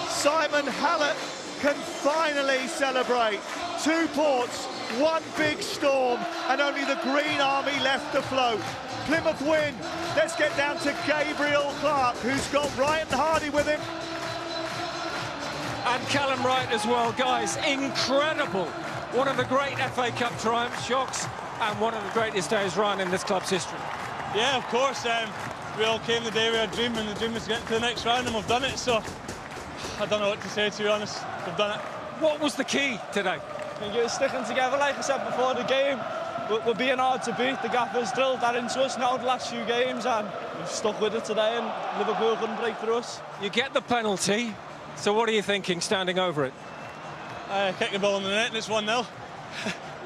Simon Hallett can finally celebrate. 2 ports, 1 big storm, and only the Green Army left afloat. Plymouth win. Let's get down to Gabriel Clark, who's got Ryan Hardy with him. And Callum Wright as well, guys. Incredible. One of the great FA Cup triumphs, shocks, and one of the greatest days run in this club's history. Yeah, of course. We all came the day we had a dream, and the dream was to get to the next round, and we've done it. So I don't know what to say, to be honest. We've done it. What was the key today? I think it was sticking together, like I said before the game. We're being hard to beat. The Gaffer's drilled that into us now the last few games, and we've stuck with it today, and Liverpool couldn't break through us. You get the penalty, so what are you thinking standing over it? Kick the ball in the net and it's 1-0.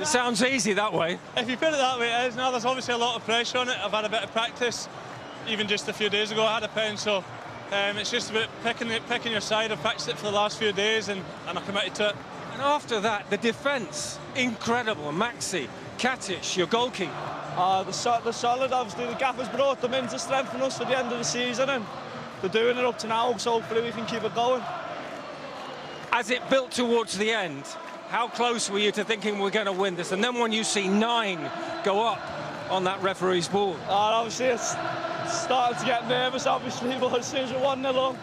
It sounds easy that way. If you put it that way, it is. Now there's obviously a lot of pressure on it. I've had a bit of practice. Even just a few days ago I had a pen, so it's just about picking your side. I've practiced it for the last few days, and I'm committed to it. And after that, the defence, incredible. Maxi, Katic, your goalkeeper. The solid, obviously. The Gaffer's brought them in to strengthen us for the end of the season, and they're doing it up to now, so hopefully we can keep it going. As it built towards the end, how close were you to thinking we're going to win this? And then when you see 9 go up on that referee's ball. Obviously it's starting to get nervous, obviously, but as soon as we're 1-0 up,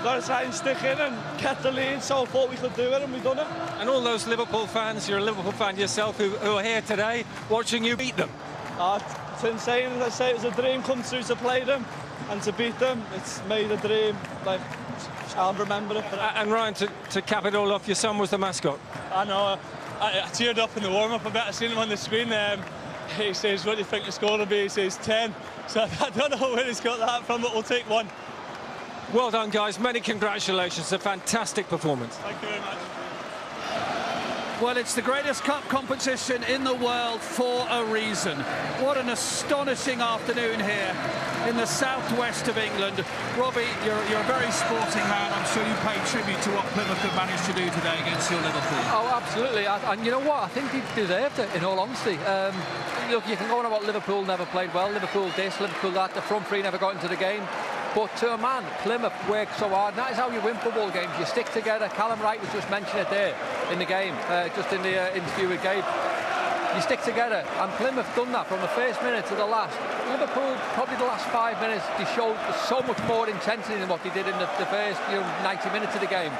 got to try and stick in and get the lead, so I thought we could do it, and we've done it. And all those Liverpool fans, you're a Liverpool fan yourself, who are here today watching you beat them. It's insane. As I say, it was a dream come true to play them, and to beat them, it's made a dream. Like, I'll remember it. And Ryan, to cap it all off, your son was the mascot. I know. I teared up in the warm-up a bit. I seen him on the screen. He says, "What do you think the score will be?" He says 10. So I don't know where he's got that from, but we'll take 1. Well done, guys. Many congratulations. A fantastic performance. Thank you very much. Well, it's the greatest cup competition in the world for a reason. What an astonishing afternoon here in the southwest of England. Robbie, you're a very sporting man. I'm sure you pay tribute to what Plymouth have managed to do today against your Liverpool. Oh, absolutely. And you know what? I think they deserved it, in all honesty. Look, you can go on about Liverpool never played well, Liverpool this, Liverpool that, the front three never got into the game. But to a man, Plymouth worked so hard, and that is how you win football games. You stick together. Callum Wright was just mentioning it there in the game, just in the interview with Gabe. You stick together, and Plymouth done that from the first minute to the last. Liverpool, probably the last 5 minutes, they showed so much more intensity than what they did in the first 90 minutes of the game.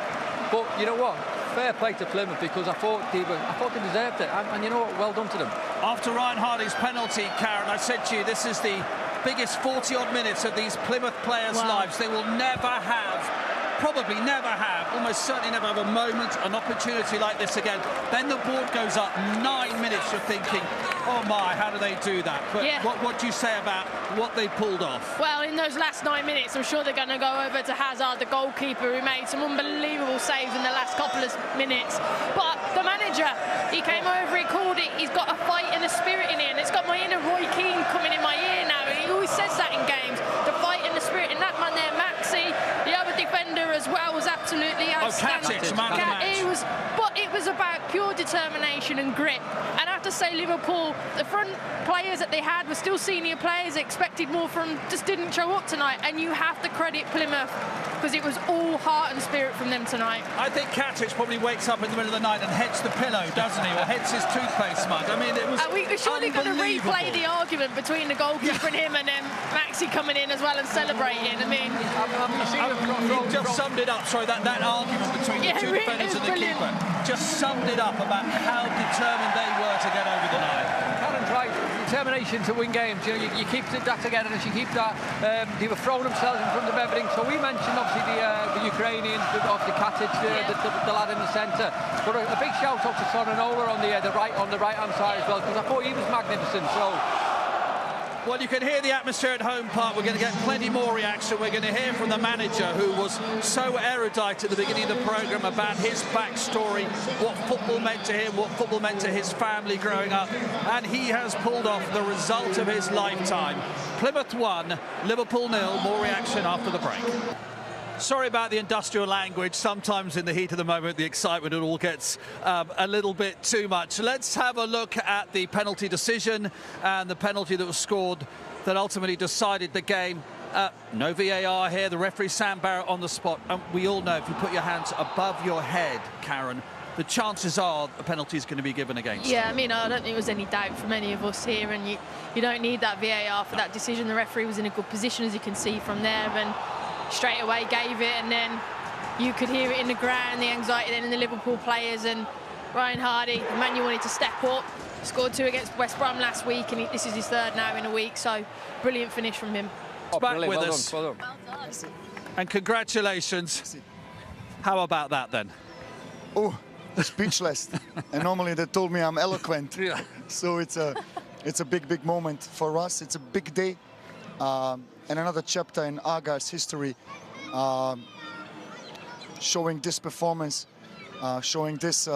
But you know what? Fair play to Plymouth, because I thought they deserved it, and you know what? Well done to them. After Ryan Hardy's penalty, Karen, I said to you, this is the biggest 40-odd minutes of these Plymouth players' lives. They will never have, probably never have, almost certainly never have a moment, an opportunity like this again. Then the board goes up 9 minutes, you're thinking, oh my, how do they do that? But yeah. What do you say about what they pulled off? Well, in those last 9 minutes, I'm sure they're going to go over to Hazard, the goalkeeper, who made some unbelievable saves in the last couple of minutes. But the manager, he came over, he called it, he's got a fight and a spirit in it, and it's got my inner Roy Keane coming in my ear now. He always says that in games, the fight and the spirit. And that man there, Maxi, the other defender as well, was absolutely outstanding. Katic, man of the match. But it was about pure determination and grit. And I have to say, Liverpool, the front players that they had were still senior players, expected more from, just didn't show up tonight. And you have to credit Plymouth, because it was all heart and spirit from them tonight. I think Katic probably wakes up in the middle of the night and heads the pillow, doesn't he? Or heads his toothpaste smudge. I mean, it was we're surely going to replay the argument between the goalkeeper and him, and then Maxi coming in as well and celebrating. I mean, you just summed it up. Sorry, that argument between the two defenders and the keeper just summed it up about how determined they were to get over the line. Callum's right. Determination to win games. You know, you keep that together, and you keep that. They were throwing themselves in front of everything. So we mentioned obviously the Ukrainians, obviously Katic, the lad in the centre. But a big shout out to Sonanola on the right hand side as well, because I thought he was magnificent. So. Well, you can hear the atmosphere at Home Park. We're going to get plenty more reaction. We're going to hear from the manager, who was so erudite at the beginning of the programme about his backstory, what football meant to him, what football meant to his family growing up. And he has pulled off the result of his lifetime. Plymouth 1, Liverpool 0. More reaction after the break. Sorry about the industrial language. Sometimes in the heat of the moment, the excitement, it all gets a little bit too much. Let's have a look at the penalty decision and the penalty that was scored that ultimately decided the game. No VAR here. The referee, Sam Barrett, on the spot. And we all know if you put your hands above your head, Karen, the chances are a penalty is going to be given against. Yeah, I mean, I don't think there was any doubt from any of us here, and you don't need that VAR for that decision. The referee was in a good position, as you can see from there, and straight away gave it, and then you could hear it in the ground, the anxiety then in the Liverpool players, and Ryan Hardy, the man you wanted to step up, scored 2 against West Brom last week, and this is his 3rd now in a week, so brilliant finish from him. Back with well us. Done, well done. And congratulations. How about that then? Oh, speechless. And normally they told me I'm eloquent. Yeah. So it's a big moment for us. It's a big day. And another chapter in Argyle's history, showing this performance, showing this,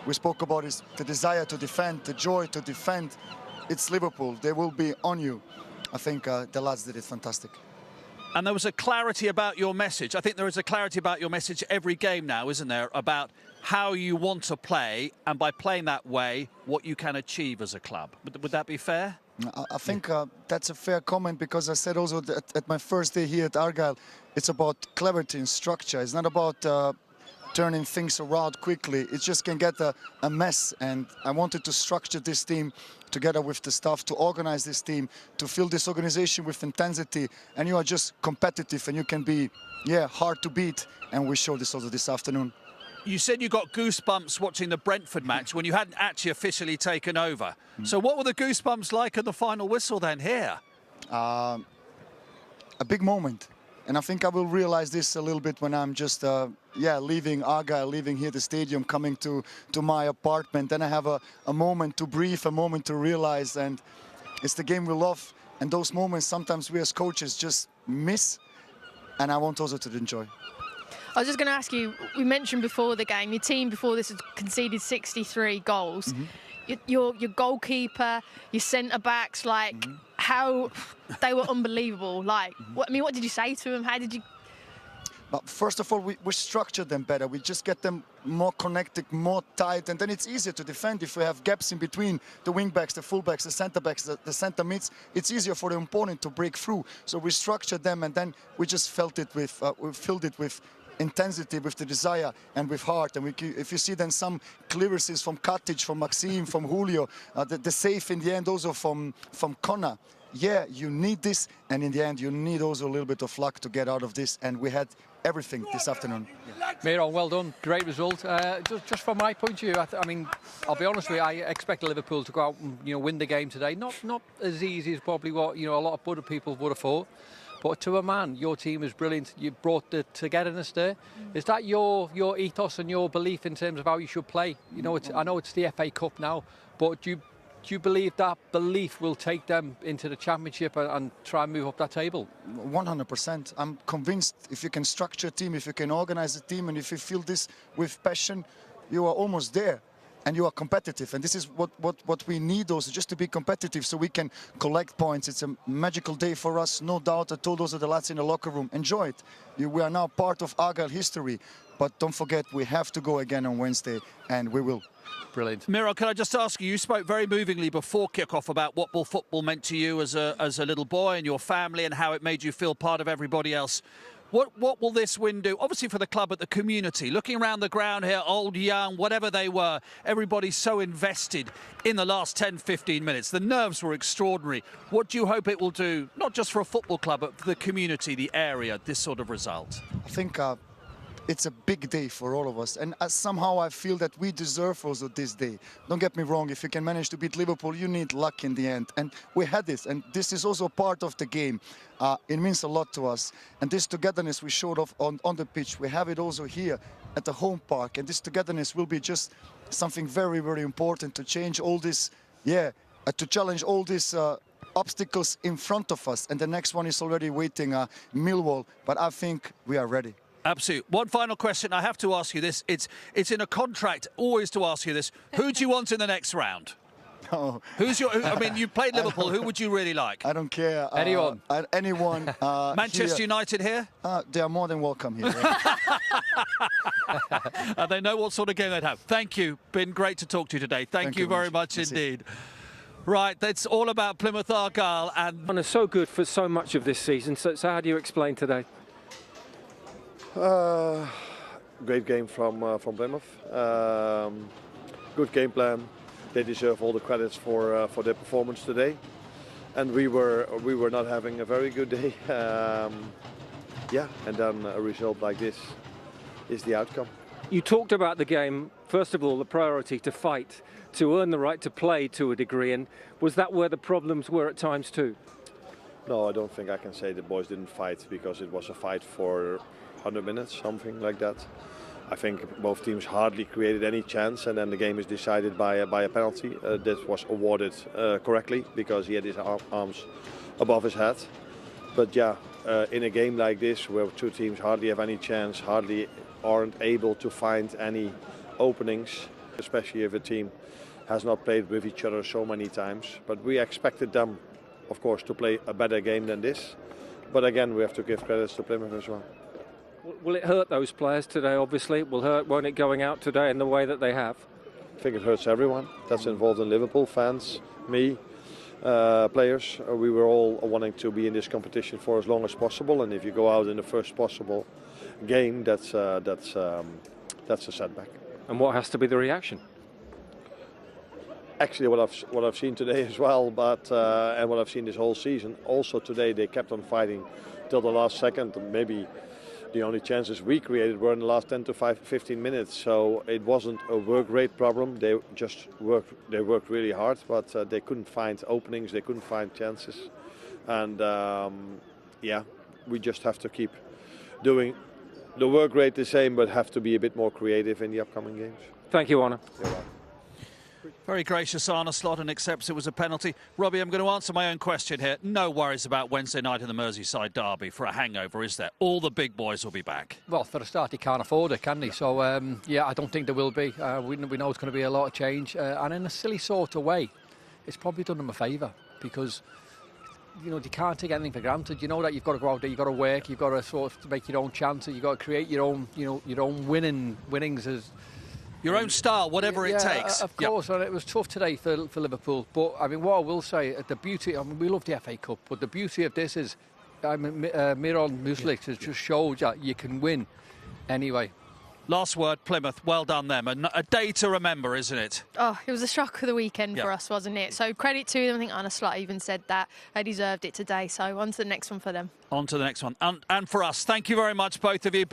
we spoke about is the desire to defend, the joy to defend. It's Liverpool. They will be on you. I think the lads did it fantastic. And there was a clarity about your message. I think there is a clarity about your message every game now, isn't there, about how you want to play, and by playing that way, what you can achieve as a club. Would that be fair? I think that's a fair comment, because I said also that at my first day here at Argyle, it's about clarity and structure. It's not about turning things around quickly. It just can get a mess, and I wanted to structure this team together with the staff, to organize this team, to fill this organization with intensity, and you are just competitive, and you can be, yeah, hard to beat, and we showed this also this afternoon. You said you got goosebumps watching the Brentford match when you hadn't actually officially taken over. So what were the goosebumps like at the final whistle then here? A big moment. And I think I will realize this a little bit when I'm just, leaving Argyle, leaving here the stadium, coming to my apartment. Then I have a moment to breathe, a moment to realize, and it's the game we love. And those moments sometimes we as coaches just miss, and I want also to enjoy. I was just going to ask you, we mentioned before the game, your team before this had conceded 63 goals. Mm-hmm. Your goalkeeper, your centre-backs, like, how they were unbelievable. Like, what did you say to them? How did you... But first of all, we structure them better. We just get them more connected, more tight, and then it's easier to defend if we have gaps in between the wing-backs, the full-backs, the centre-backs, the centre-mids. It's easier for the opponent to break through. So we structured them, and then we just filled it with intensity, with the desire, and with heart. And if you see then some clearances from Katic, from Maxime, from Julio, the save in the end also from Connor. Yeah, you need this, and in the end you need also a little bit of luck to get out of this, and we had everything this afternoon. Miro, well done, great result. Just from my point of view, I mean, I'll be honest with you, I expect Liverpool to go out and win the game today. Not as easy as probably what a lot of other people would have thought. But to a man, your team is brilliant. You brought the togetherness there. Is that your ethos and your belief in terms of how you should play? I know it's the FA Cup now, but do you believe that belief will take them into the Championship and try and move up that table? 100%. I'm convinced if you can structure a team, if you can organize a team, and if you feel this with passion, you are almost there. And you are competitive, and this is what we need also, just to be competitive, so we can collect points. It's a magical day for us, no doubt. I told those of the lads in the locker room, enjoy it. We are now part of Argyle history, but don't forget, we have to go again on Wednesday, and we will. Brilliant. Miro, can I just ask you spoke very movingly before kick-off about what football meant to you as a little boy and your family, and how it made you feel part of everybody else. What will this win do? Obviously for the club, but the community. Looking around the ground here, old, young, whatever they were, everybody's so invested in the last 10, 15 minutes. The nerves were extraordinary. What do you hope it will do, not just for a football club, but for the community, the area, this sort of result? I think it's a big day for all of us, and somehow I feel that we deserve also this day. Don't get me wrong, if you can manage to beat Liverpool, you need luck in the end, and we had this, and this is also part of the game. It means a lot to us, and this togetherness we showed off on the pitch, we have it also here at the home park, and this togetherness will be just something very, very important to change all this, to challenge all these obstacles in front of us, and the next one is already waiting, Millwall, but I think we are ready. Absolutely. One final question. I have to ask you this. It's in a contract always to ask you this. Who do you want in the next round? Oh. I mean, you played Liverpool. Who would you really like? I don't care. Anyone. Anyone. Manchester here. United here? They are more than welcome here. And they know what sort of game they'd have. Thank you. Been great to talk to you today. Thank you very much indeed. Right, that's all about Plymouth Argyle, and Are so good for so much of this season. So how do you explain today? Great game from Plymouth. Good game plan. They deserve all the credits for their performance today. And we were not having a very good day. Yeah, and then a result like this is the outcome. You talked about the game. First of all, the priority to fight, to earn the right to play to a degree. And was that where the problems were at times too? No, I don't think I can say the boys didn't fight, because it was a fight for 100 minutes, something like that. I think both teams hardly created any chance, and then the game is decided by a penalty that was awarded correctly, because he had his arms above his head. But yeah, in a game like this, where two teams hardly have any chance, hardly aren't able to find any openings, especially if a team has not played with each other so many times. But we expected them, of course, to play a better game than this. But again, we have to give credits to Plymouth as well. Will it hurt those players today, obviously? Will hurt, won't it, going out today in the way that they have? I think it hurts everyone that's involved in Liverpool, fans, me, players. We were all wanting to be in this competition for as long as possible, and if you go out in the first possible game, that's a setback. And what has to be the reaction? Actually, what I've seen today as well, but and what I've seen this whole season. Also today, they kept on fighting till the last second. Maybe the only chances we created were in the last 10 to 15 minutes. So it wasn't a work rate problem. They just worked really hard, but they couldn't find openings. They couldn't find chances. And yeah, we just have to keep doing the work rate the same, but have to be a bit more creative in the upcoming games. Thank you, Arne. You're welcome. very gracious Arne Slot, and accepts it was a penalty. Robbie, I'm going to answer my own question here. No worries about Wednesday night in the Merseyside derby for a hangover, is there? All the big boys will be back. Well, for a start, he can't afford it, can he? So, yeah, I don't think there will be. We know it's going to be a lot of change. And in a silly sort of way, it's probably done them a favour, because you know, you can't take anything for granted. You know that you've got to go out there, you've got to work, you've got to sort of make your own chances, you've got to create your own, you know, your own winnings as your own style, whatever it takes. Of course, and it was tough today for Liverpool. But I mean, what I will say, the beauty, I mean, we love the FA Cup, but the beauty of this is, I mean, Miron Muslik has just showed that you can win anyway. Last word, Plymouth, well done them. A day to remember, isn't it? Oh, it was a shock of the weekend for us, wasn't it? So credit to them. I think Arne Slot even said that they deserved it today. So on to the next one for them. On to the next one. And for us, thank you very much, both of you.